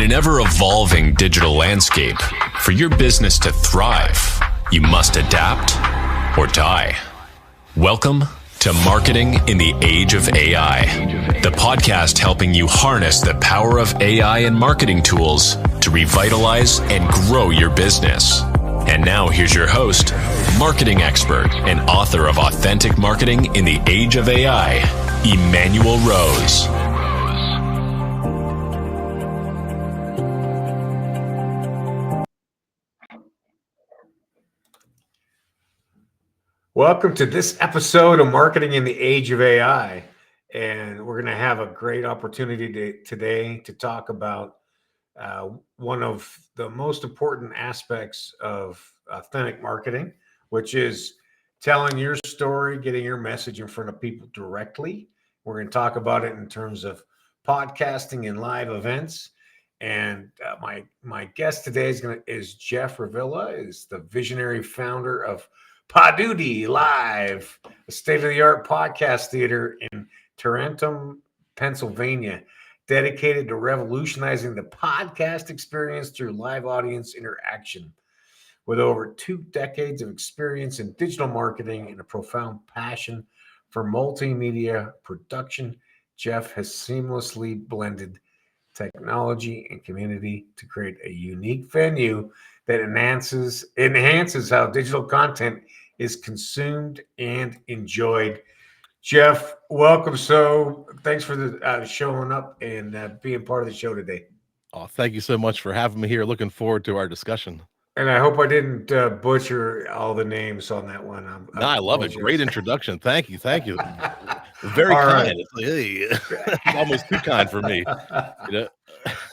an ever-evolving digital landscape, for your business to thrive, you must adapt or die. Welcome to Marketing in the Age of AI, the podcast helping you harness the power of AI and marketing tools to revitalize and grow your business. And now here's your host, marketing expert and author of Authentic Marketing in the Age of AI, Emanuel Rose. Welcome to this episode of Marketing in the Age of AI. And we're going to have a great opportunity today to talk about one of the most important aspects of authentic marketing, which is telling your story, getting your message in front of people directly. We're going to talk about it in terms of podcasting and live events. And my guest today is Jeff Revilla, is the visionary founder of Poduty Live, a state-of-the-art podcast theater in Tarentum, Pennsylvania, dedicated to revolutionizing the podcast experience through live audience interaction. With over 2 decades of experience in digital marketing and a profound passion for multimedia production, Jeff has seamlessly blended technology and community to create a unique venue that enhances how digital content is consumed and enjoyed. Jeff, welcome. So thanks for showing up and being part of the show today. Oh, thank you so much for having me here. Looking forward to our discussion. And I hope I didn't butcher all the names on that one. No, I love it. Great introduction. Thank you. Very all kind. Right. It's like, hey, almost too kind for me.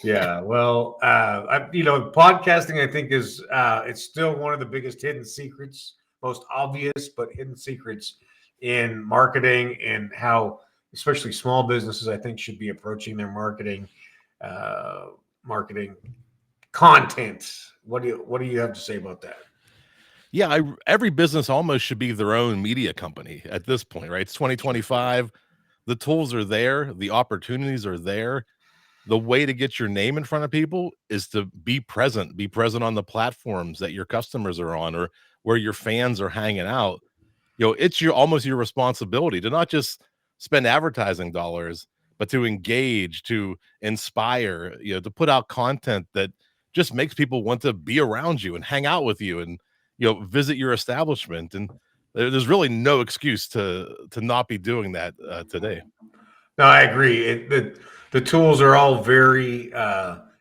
Yeah. Well, podcasting, I think, is it's still one of the biggest hidden secrets, most obvious, but hidden secrets in marketing, and how especially small businesses, I think, should be approaching their marketing content. What do you have to say about that? Yeah, every business almost should be their own media company at this point, right? It's 2025. The tools are there. The opportunities are there. The way to get your name in front of people is to be present on the platforms that your customers are on or where your fans are hanging out. It's almost your responsibility to not just spend advertising dollars, but to engage, to inspire, to put out content that just makes people want to be around you and hang out with you and, visit your establishment. And there's really no excuse to not be doing that today. No, I agree. The tools are all very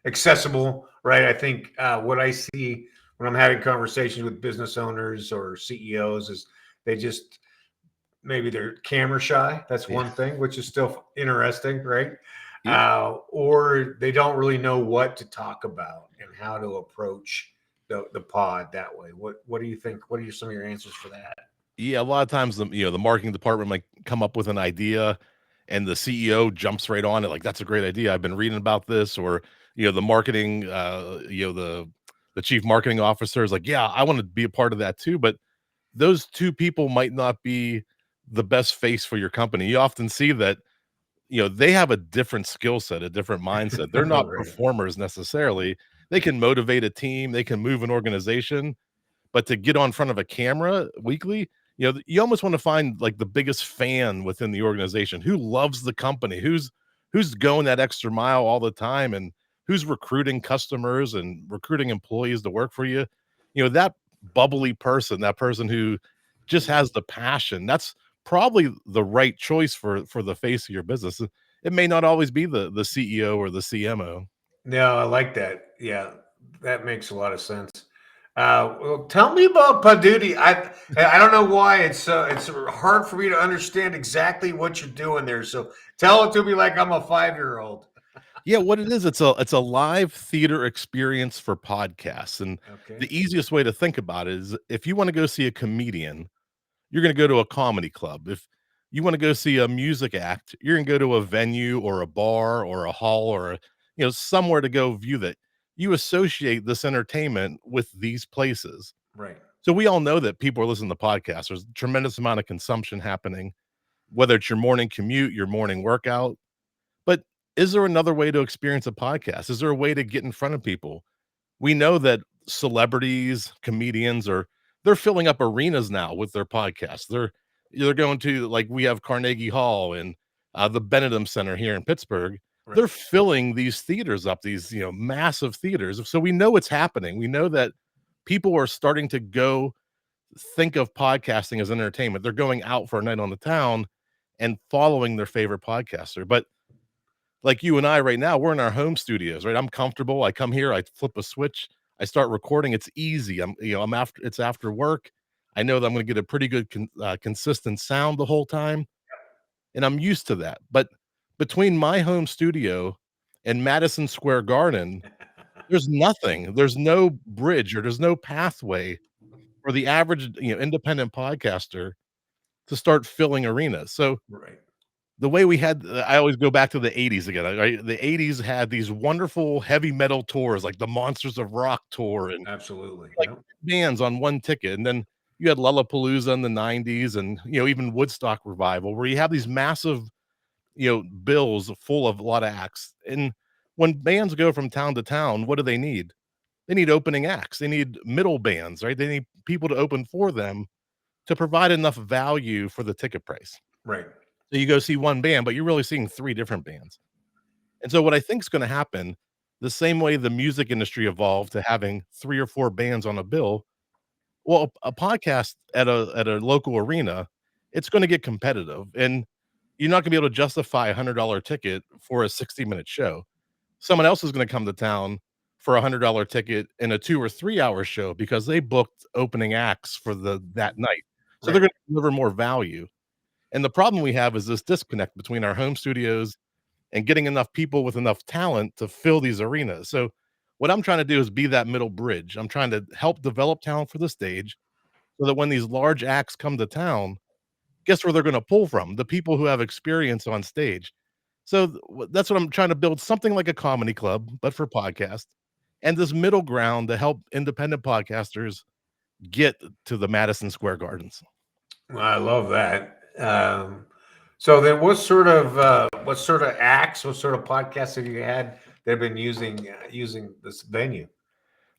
accessible, right? I think what I see when I'm having conversations with business owners or CEOs is maybe they're camera shy. That's one thing, which is still interesting, right? Yeah. Or they don't really know what to talk about and how to approach the pod that way. What do you think? What are some of your answers for that? Yeah, a lot of times the marketing department might come up with an idea and the CEO jumps right on it, like, that's a great idea. I've been reading about this. Or, the marketing, the chief marketing officer is like, yeah, I want to be a part of that too. But those two people might not be the best face for your company. You often see that, they have a different skill set, a different mindset. They're not Right. performers necessarily. They can motivate a team, they can move an organization, but to get on front of a camera weekly, you almost want to find like the biggest fan within the organization who loves the company, who's going that extra mile all the time, and who's recruiting customers and recruiting employees to work for you. That bubbly person, that person who just has the passion, that's probably the right choice for the face of your business. It may not always be the CEO or the CMO. No, I like that. Yeah, that makes a lot of sense. Well, tell me about Poduty. I don't know why it's hard for me to understand exactly what you're doing there. So tell it to me like I'm a 5-year-old. Yeah, what it is, it's a live theater experience for podcasts. And the easiest way to think about it is, if you want to go see a comedian, you're going to go to a comedy club. If you want to go see a music act, you're going to go to a venue or a bar or a hall or somewhere to go view that. You associate this entertainment with these places. Right. So we all know that people are listening to podcasts. There's a tremendous amount of consumption happening, whether it's your morning commute, your morning workout. But is there another way to experience a podcast? Is there a way to get in front of people? We know that celebrities, comedians they're filling up arenas now with their podcasts. They're going to, like, we have Carnegie Hall and the Benedum Center here in Pittsburgh. Right. They're filling these theaters up, these, massive theaters. So we know it's happening. We know that people are starting to go think of podcasting as entertainment. They're going out for a night on the town and following their favorite podcaster. But like you and I right now, we're in our home studios, right? I'm comfortable. I come here, I flip a switch, I start recording. It's easy. It's after work. I know that I'm going to get a pretty good, consistent sound the whole time, and I'm used to that. But between my home studio and Madison Square Garden, there's nothing. There's no bridge or there's no pathway for the average, independent podcaster to start filling arenas. So Right. the way we had, I always go back to the '80s again, right? The '80s had these wonderful heavy metal tours, like the Monsters of Rock tour, and Absolutely. like Yep. bands on one ticket. And then you had Lollapalooza in the '90s, and even Woodstock Revival, where you have these massive, bills full of a lot of acts. And when bands go from town to town, what do they need? They need opening acts. They need middle bands, right? They need people to open for them to provide enough value for the ticket price. Right. So you go see one band, but you're really seeing 3 different bands. And so what I think is gonna happen, the same way the music industry evolved to having 3 or 4 bands on a bill, well, a podcast at a local arena, it's gonna get competitive, and you're not gonna be able to justify a $100 ticket for a 60-minute show. Someone else is gonna come to town for a $100 ticket in a 2 or 3-hour show because they booked opening acts for that night. So they're Right. gonna deliver more value. And the problem we have is this disconnect between our home studios and getting enough people with enough talent to fill these arenas. So what I'm trying to do is be that middle bridge. I'm trying to help develop talent for the stage so that when these large acts come to town, guess where they're going to pull from? The people who have experience on stage. So that's what I'm trying to build, something like a comedy club, but for podcasts, and this middle ground to help independent podcasters get to the Madison Square Gardens. Well, I love that. So then what sort of acts, what sort of podcasts have you had that have been using this venue?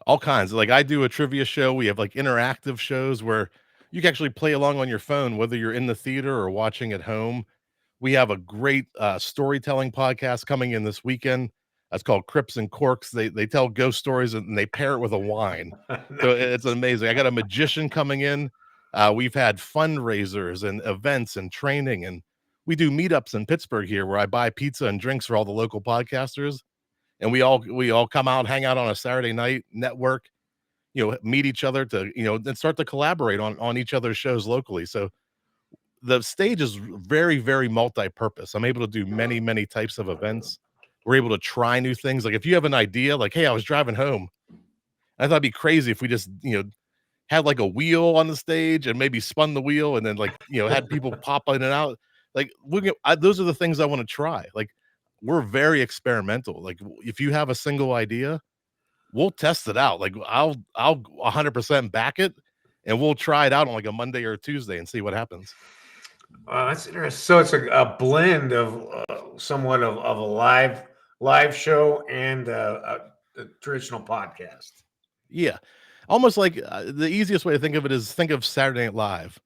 All kinds. Like, I do a trivia show. We have, like, interactive shows where you can actually play along on your phone, whether you're in the theater or watching at home. We have a great, storytelling podcast coming in this weekend. That's called Crips and Corks. They tell ghost stories and they pair it with a wine. So it's Nice. amazing. I got a magician coming in. We've had fundraisers and events and training, and we do meetups in Pittsburgh here where I buy pizza and drinks for all the local podcasters, and we all come out, hang out on a Saturday night, network, meet each other to, then start to collaborate on each other's shows locally. So the stage is very, very multi-purpose. I'm able to do many, many types of events. We're able to try new things. Like, if you have an idea, like, hey, I was driving home, I thought it'd be crazy if we just, had like a wheel on the stage and maybe spun the wheel and then, like, had people pop in and out. Like, those are the things I want to try. Like, we're very experimental. Like, if you have a single idea, we'll test it out. Like, I'll 100% back it, and we'll try it out on like a Monday or a Tuesday and see what happens. That's interesting. So it's a blend of somewhat of a live show and a traditional podcast. Yeah. Almost like, the easiest way to think of it is think of Saturday Night Live.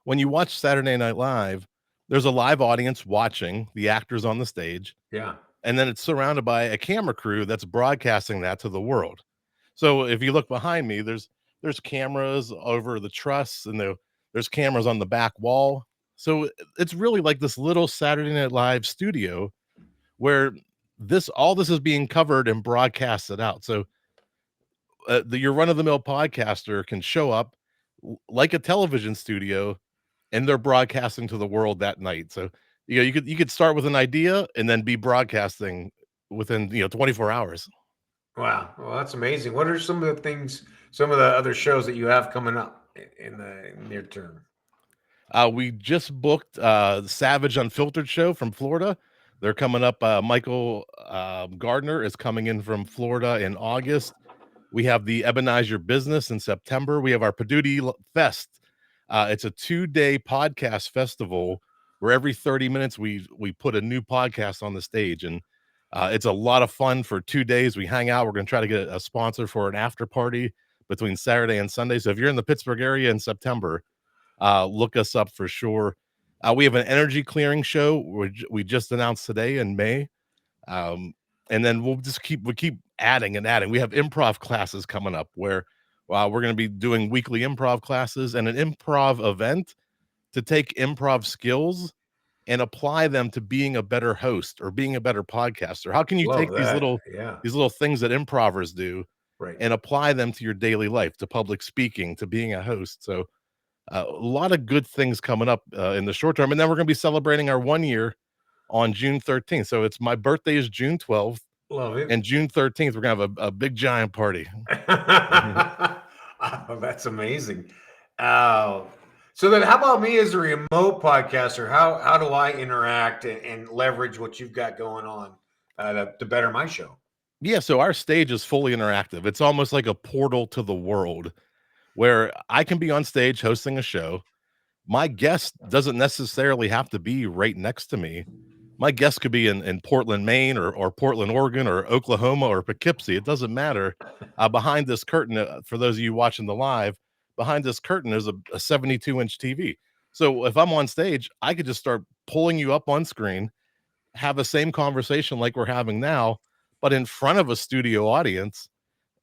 When you watch Saturday Night Live, there's a live audience watching the actors on the stage, Yeah. and then it's surrounded by a camera crew that's broadcasting that to the world. So if you look behind me, there's cameras over the truss, and there's cameras on the back wall. So it's really like this little Saturday Night Live studio where all this is being covered and broadcasted out. So your run-of-the-mill podcaster can show up like a television studio, and they're broadcasting to the world that night. So you could start with an idea and then be broadcasting within 24 hours. Wow. Well, that's amazing. What are some of the other shows that you have coming up in the near term? We just booked the Savage Unfiltered show from Florida. They're coming up. Michael Gardner is coming in from Florida in August. We have the Ebonize Your Business in September. We have our Poduty Fest. It's a 2-day podcast festival where every 30 minutes we put a new podcast on the stage, and It's a lot of fun for 2 days. We hang out. We're going to try to get a sponsor for an after party between Saturday and Sunday. So if you're in the Pittsburgh area in September, look us up for sure. We have an energy clearing show we just announced today in May. And then we keep adding and adding. We have improv classes coming up where we're going to be doing weekly improv classes and an improv event to take improv skills and apply them to being a better host or being a better podcaster. How can you Love take that. Yeah. these little things that improvers do Right. and apply them to your daily life, to public speaking, to being a host? So a lot of good things coming up in the short term. And then we're going to be celebrating our 1 year on June 13th. So it's my birthday is June 12th. Love it. And June 13th, we're going to have a big giant party. Oh, that's amazing. So then how about me as a remote podcaster? How do I interact and leverage what you've got going on to better my show? Yeah, so our stage is fully interactive. It's almost like a portal to the world where I can be on stage hosting a show. My guest doesn't necessarily have to be right next to me. My guest could be in Portland, Maine, or Portland, Oregon, or Oklahoma, or Poughkeepsie. It doesn't matter. Behind this curtain, for those of you watching the live, behind this curtain, there's a 72-inch TV. So if I'm on stage, I could just start pulling you up on screen, have the same conversation like we're having now, but in front of a studio audience,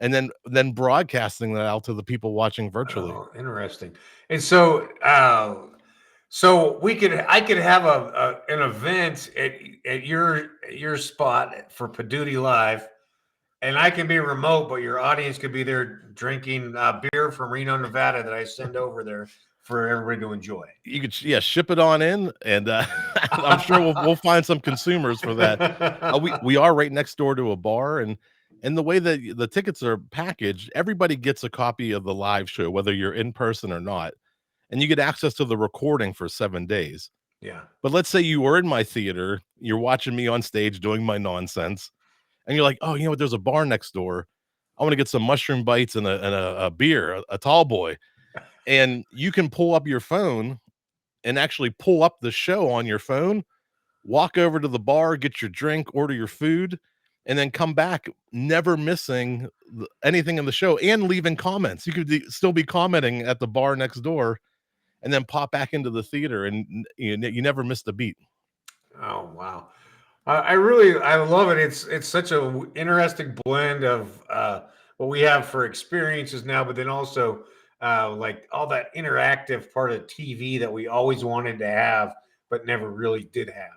and then broadcasting that out to the people watching virtually. Oh, interesting. And so so I could have an event at your spot for Poduty Live, and I can be remote, but your audience could be there drinking beer from Reno, Nevada that I send over there for everybody to enjoy. You could ship it on in, and I'm sure we'll find some consumers for that. We are right next door to a bar, and the way that the tickets are packaged, everybody gets a copy of the live show, whether you're in person or not, and you get access to the recording for 7 days. Yeah. But let's say you were in my theater, you're watching me on stage doing my nonsense, and you're like, oh, you know what? There's a bar next door. I want to get some mushroom bites and a beer, a tall boy. And you can pull up your phone and actually pull up the show on your phone, walk over to the bar, get your drink, order your food, and then come back, never missing anything in the show and leaving comments. You could still be commenting at the bar next door and then pop back into the theater, and you never missed a beat. Oh, wow. I love it. It's such a interesting blend of what we have for experiences now, but then also like all that interactive part of TV that we always wanted to have, but never really did have.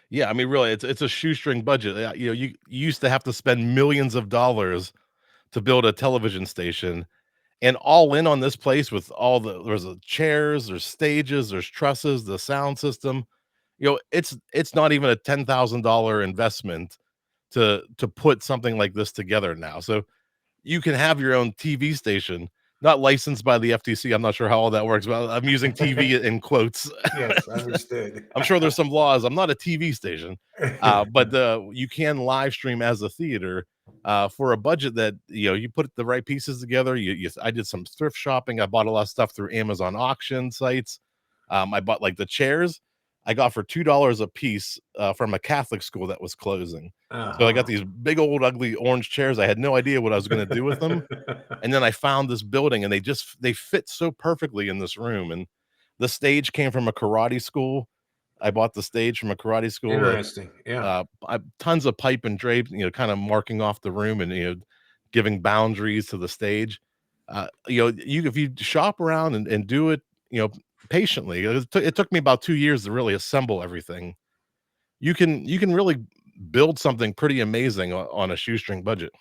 Yeah, I mean, really, it's a shoestring budget. You used to have to spend millions of dollars to build a television station, and all in on this place with there's chairs, there's stages, there's trusses, the sound system. It's not even a $10,000 investment to put something like this together now. So you can have your own TV station, not licensed by the FTC. I'm not sure how all that works, but I'm using TV in quotes. Yes, understood. I'm sure there's some laws. I'm not a TV station, but you can live stream as a theater for a budget that you put the right pieces together. I did some thrift shopping. I bought a lot of stuff through Amazon auction sites. I bought like the chairs. I got for $2 a piece from a Catholic school that was closing. So I got these big old ugly orange chairs. I had no idea what I was going to do with them. And then I found this building, and they fit so perfectly in this room. And the stage came from a karate school. I bought the stage from a karate school. Interesting. Yeah. Tons of pipe and drape, kind of marking off the room and giving boundaries to the stage. If you shop around and do it, patiently. It took me about 2 years to really assemble everything. You can really build something pretty amazing on a shoestring budget.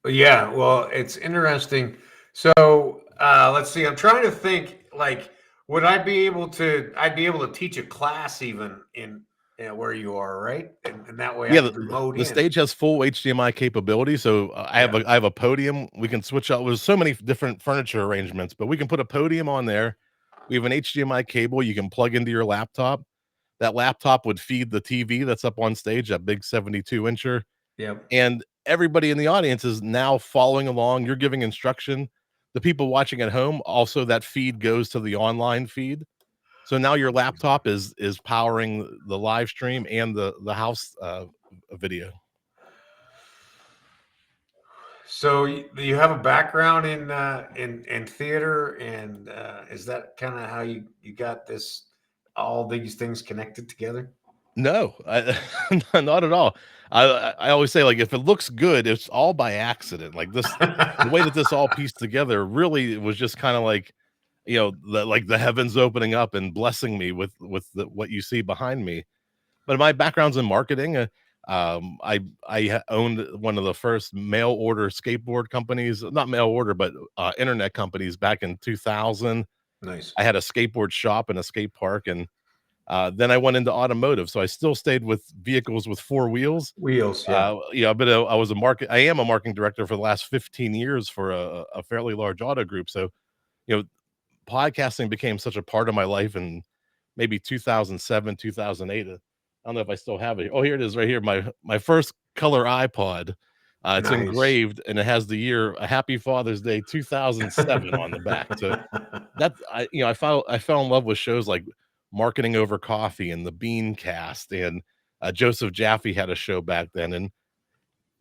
Yeah, well, it's interesting. So let's see. I'm trying to think. Like, would I be able to? I'd be able to teach a class even in where you are, right? And that way, Yeah, I could remote the in. stage has full HDMI capability. So I have a podium. We can switch out. There's so many different furniture arrangements, but we can put a podium on there. We have an HDMI cable you can plug into your laptop. That laptop would feed the TV that's up on stage, that big 72-incher. Yep. And everybody in the audience is now following along. You're giving instruction. The people watching at home, also that feed goes to the online feed. So now your laptop is powering the live stream and the house video. So you have a background in theater, and is that kind of how you got all these things connected together? No, not at all. I always say, like, if it looks good, it's all by accident. Like the way that this all pieced together really was just kind of like, like the heavens opening up and blessing me with what you see behind me. But my background's in marketing. I owned one of the first mail order skateboard companies, not mail order, but internet companies back in 2000. Nice. I had a skateboard shop and a skate park, and then I went into automotive, so I still stayed with vehicles with four wheels. Wheels, yeah. I am a marketing director for the last 15 years for a fairly large auto group. So, you know, podcasting became such a part of my life in maybe 2007, 2008. I don't know if I still have it. Oh, here it is right here. My first color iPod. It's Nice. engraved and it has the year a Happy Father's Day 2007 on the back. So I fell in love with shows like Marketing Over Coffee and the Bean Cast, and Joseph Jaffe had a show back then, and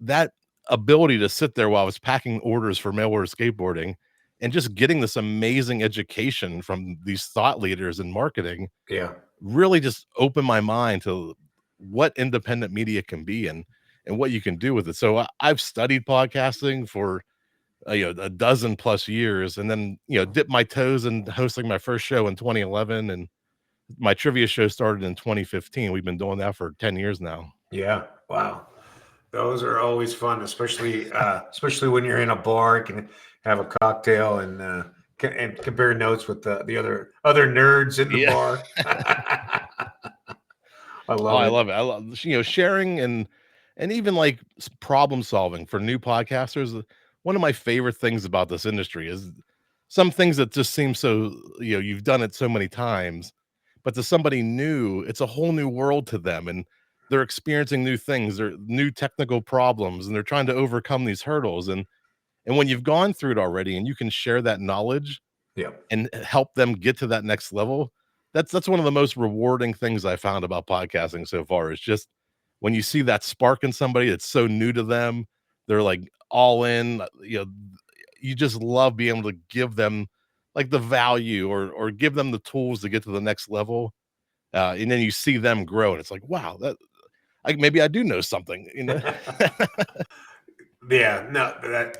that ability to sit there while I was packing orders for mail order skateboarding and just getting this amazing education from these thought leaders in marketing Yeah. really just opened my mind to what independent media can be and what you can do with it. So I've studied podcasting for a dozen plus years, and then dipped my toes in hosting my first show in 2011, and my trivia show started in 2015. We've been doing that for 10 years now. Yeah. Wow. Those are always fun, especially when you're in a bar, you can have a cocktail and compare notes with the other nerds in the Yeah. bar. I Oh, love I it. love it. I love, sharing and even like problem solving for new podcasters. One of my favorite things about this industry is some things that just seem so, you've done it so many times, but to somebody new, it's a whole new world to them, and they're experiencing new things, or new technical problems, and they're trying to overcome these hurdles. And when you've gone through it already and you can share that knowledge Yeah. and help them get to that next level, that's one of the most rewarding things I found about podcasting so far, is just when you see that spark in somebody that's so new to them, they're like all in, you just love being able to give them like the value, or give them the tools to get to the next level. And then you see them grow, and it's like, wow, maybe I do know something. Yeah, no,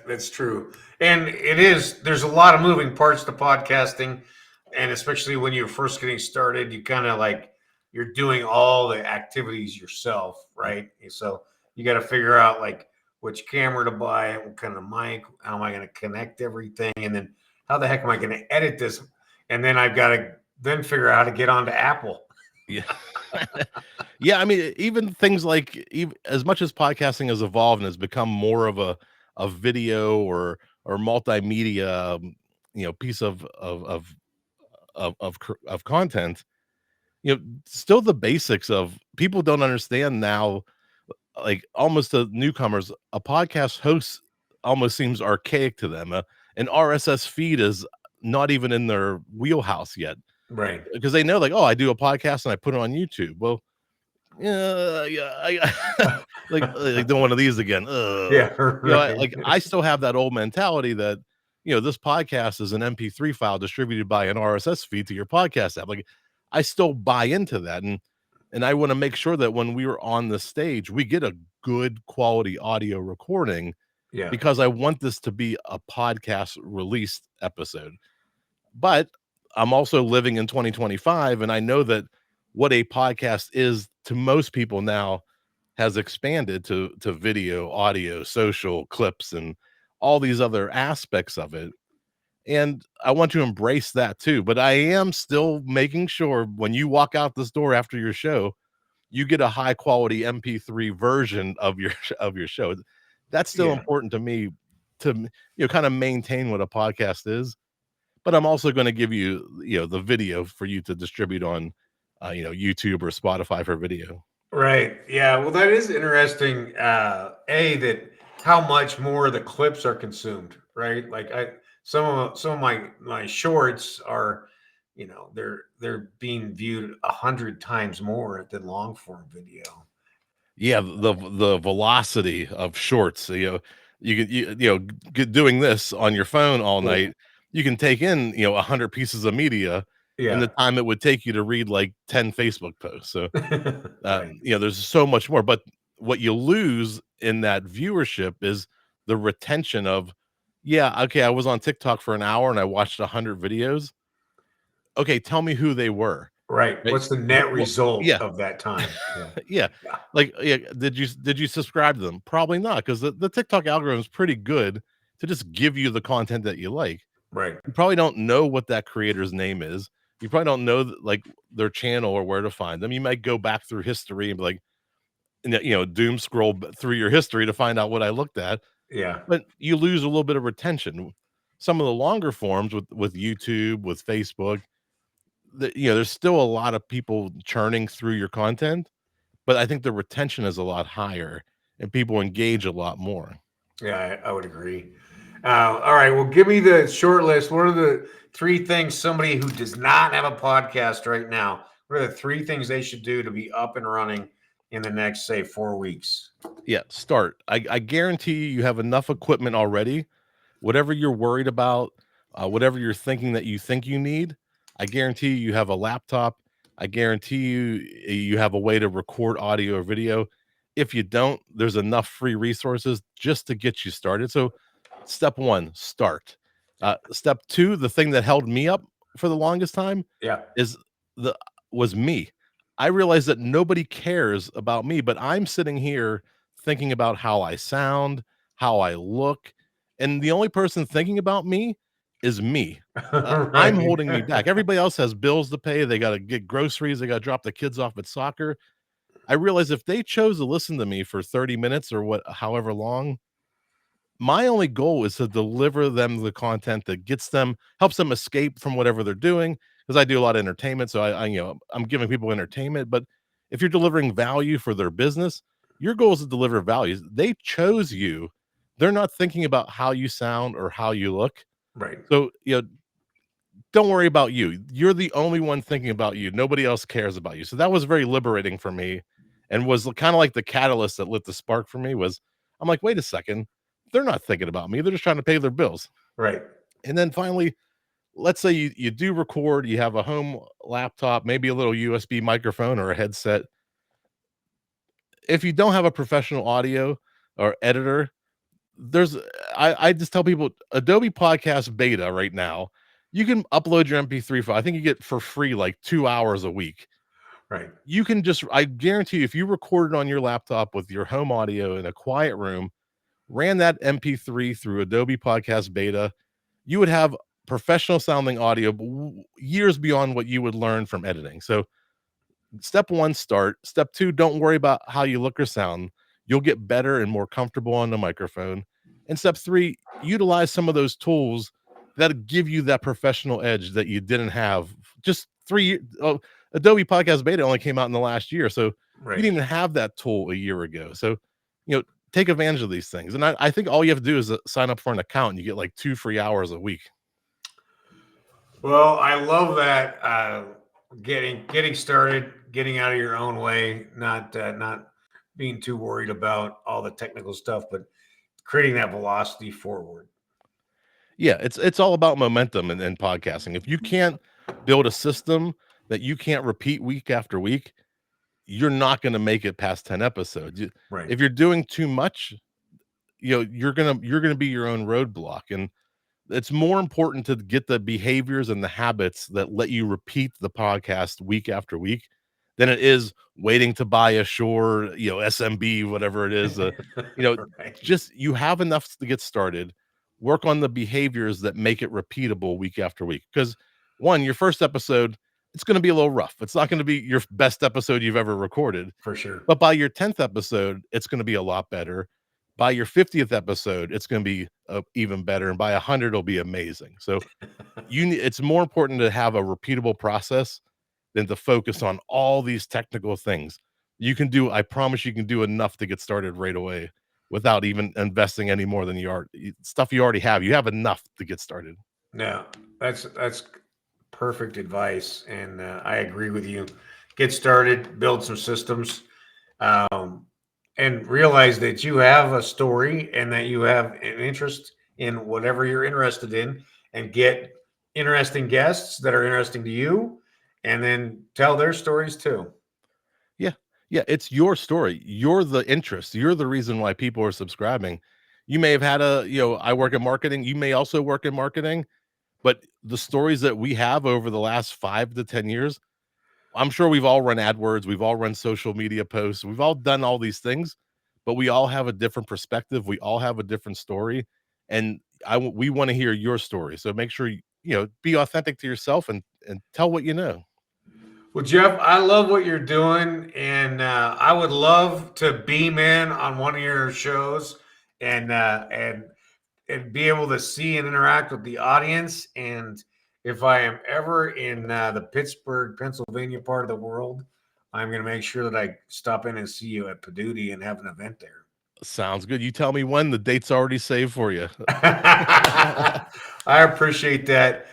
that's true. And there's a lot of moving parts to podcasting. And especially when you're first getting started, you kind of like you're doing all the activities yourself, right? So you got to figure out like which camera to buy, what kind of mic, how am I going to connect everything, and then how the heck am I going to edit this? And then I've got to then figure out how to get onto Apple. Yeah. Yeah, I mean, even things like, as much as podcasting has evolved and has become more of a video or multimedia, piece of content, still the basics of people don't understand now. Like, almost the newcomers, a podcast host almost seems archaic to them. An RSS feed is not even in their wheelhouse yet, Right. because they know, like, oh, I do a podcast and I put it on YouTube. Well, yeah, like doing one of these again. Yeah, right. I still have that old mentality that, this podcast is an MP3 file distributed by an RSS feed to your podcast app. Like, I still buy into that, and I want to make sure that when we are on the stage, we get a good quality audio recording, Yeah. because I want this to be a podcast released episode. But I'm also living in 2025, and I know that what a podcast is to most people now has expanded to video, audio, social clips, and all these other aspects of it. And I want to embrace that too. But I am still making sure when you walk out this door after your show, you get a high quality MP3 version of your of your show. That's still Yeah. important to me, to kind of maintain what a podcast is. But I'm also going to give you, the video for you to distribute on, YouTube or Spotify for video. Right. Yeah. Well, that is interesting. That how much more the clips are consumed, right? Like some of my shorts are, they're being viewed 100 times more than long form video. Yeah, the velocity of shorts. Doing this on your phone all night, you can take in 100 pieces of media in the Yeah. time it would take you to read like 10 Facebook posts. So Right. there's so much more. But what you lose in that viewership is the retention of, yeah, okay, I was on TikTok for an hour and I watched 100 videos. Okay, tell me who they were. Right. Right? What's the net Well, result yeah, of that time? Yeah. yeah. Yeah. Like, yeah, did you subscribe to them? Probably not, because the TikTok algorithm is pretty good to just give you the content that you like. Right. You probably don't know what that creator's name is. You probably don't know like their channel or where to find them. You might go back through history and be like, doom scroll through your history to find out what I looked at, Yeah. but you lose a little bit of retention. Some of the longer forms with YouTube, with Facebook, there's still a lot of people churning through your content, but I think the retention is a lot higher and people engage a lot more. Yeah, I would agree. All right. Well, give me the short list. What are the three things somebody who does not have a podcast right now? What are the three things they should do to be up and running in the next, say, 4 weeks? Yeah, start. I guarantee you have enough equipment already. Whatever you're worried about, whatever you're thinking that you think you need, I guarantee you have a laptop. I guarantee you have a way to record audio or video. If you don't, there's enough free resources just to get you started. So, step one, start. Step two, the thing that held me up for the longest time Yeah. is the was me. I realized that nobody cares about me, but I'm sitting here thinking about how I sound, how I look, and the only person thinking about me is me. I'm Right. holding me back. Everybody else has bills to pay. They got to get groceries. They got to drop the kids off at soccer. I realized if they chose to listen to me for 30 minutes or however long, my only goal is to deliver them the content that helps them escape from whatever they're doing. Because I do a lot of entertainment, so I'm giving people entertainment. But if you're delivering value for their business, your goal is to deliver values. They chose you. They're not thinking about how you sound or how you look. Right. So don't worry about you. You're the only one thinking about you. Nobody else cares about you. So that was very liberating for me, and was kind of like the catalyst that lit the spark for me. I'm like, wait a second, they're not thinking about me. They're just trying to pay their bills. Right. And then finally, let's say you do record, you have a home laptop, maybe a little USB microphone or a headset. If you don't have a professional audio or editor, there's I just tell people Adobe Podcast Beta right now, you can upload your MP3 file. I think you get for free like 2 hours a week. Right. You can just I guarantee you, if you recorded on your laptop with your home audio in a quiet room, ran that MP3 through Adobe Podcast Beta, you would have professional sounding audio years beyond what you would learn from editing. So, step one, start. Step two, don't worry about how you look or sound. You'll get better and more comfortable on the microphone. And step three, utilize some of those tools that give you that professional edge that you didn't have just 3 years. Adobe Podcast Beta only came out in the last year. So you Right. didn't even have that tool a year ago. So, take advantage of these things. And I think all you have to do is sign up for an account and you get like 2 free hours a week. Well, I love that. Getting started, getting out of your own way, not being too worried about all the technical stuff, but creating that velocity forward. Yeah, it's all about momentum in podcasting. If you can't build a system that you can't repeat week after week, you're not going to make it past 10 episodes. Right. If you're doing too much, you're going to be your own roadblock. And it's more important to get the behaviors and the habits that let you repeat the podcast week after week than it is waiting to buy a Shure, SMB, whatever it is. You know, Right. just you have enough to get started. Work on the behaviors that make it repeatable week after week. Because one, your first episode, it's going to be a little rough. It's not going to be your best episode you've ever recorded. For sure. But by your 10th episode, it's going to be a lot better. By your 50th episode, it's going to be even better. And by 100, it'll be amazing. So it's more important to have a repeatable process than to focus on all these technical things. I promise you can do enough to get started right away without even investing any more than stuff you already have. You have enough to get started. No, that's perfect advice, and I agree with you. Get started, build some systems. Um, and realize that you have a story and that you have an interest in whatever you're interested in, and get interesting guests that are interesting to you, and then tell their stories too. Yeah. Yeah. It's your story. You're the interest. You're the reason why people are subscribing. You may have had I work in marketing. You may also work in marketing, but the stories that we have over the last 5 to 10 years, I'm sure we've all run AdWords. We've all run social media posts. We've all done all these things, but we all have a different perspective. We all have a different story. And we want to hear your story. So make sure, be authentic to yourself and tell what you know. Well, Jeff, I love what you're doing, and I would love to beam in on one of your shows and be able to see and interact with the audience. And if I am ever in the Pittsburgh, Pennsylvania part of the world, I'm going to make sure that I stop in and see you at Poduty and have an event there. Sounds good. You tell me when. The date's already saved for you. I appreciate that.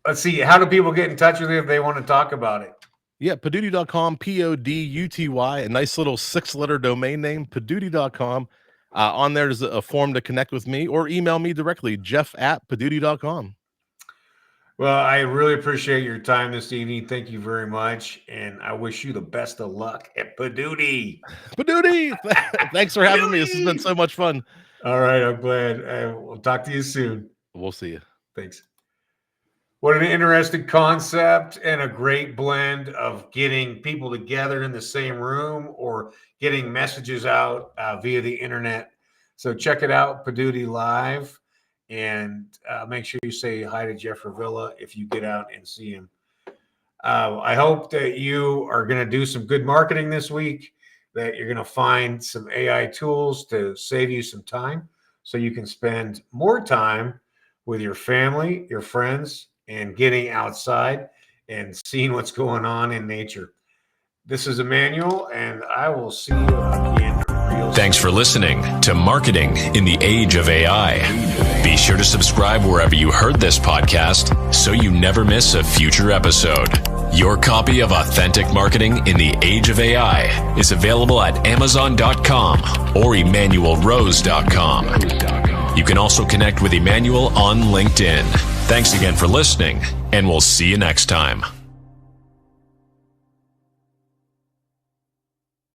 Let's see. How do people get in touch with you if they want to talk about it? Yeah, Poduty.com, Poduty, a nice little 6-letter domain name, Poduty.com. On there's a form to connect with me, or email me directly, jeff@Poduty.com. Well, I really appreciate your time this evening. Thank you very much. And I wish you the best of luck at Poduty. Poduty! Thanks for having me. This has been so much fun. All right. I'm glad. We'll talk to you soon. We'll see you. Thanks. What an interesting concept, and a great blend of getting people together in the same room or getting messages out via the internet. So check it out, Poduty Live, and make sure you say hi to Jeff Revilla if you get out and see him. I hope that you are going to do some good marketing this week, that you're going to find some AI tools to save you some time so you can spend more time with your family, your friends, and getting outside and seeing what's going on in nature. This is Emanuel, and I will see you again real soon. Thanks for listening to Marketing in the Age of AI. Be sure to subscribe wherever you heard this podcast so you never miss a future episode. Your copy of Authentic Marketing in the Age of AI is available at Amazon.com or EmanuelRose.com. You can also connect with Emanuel on LinkedIn. Thanks again for listening, and we'll see you next time.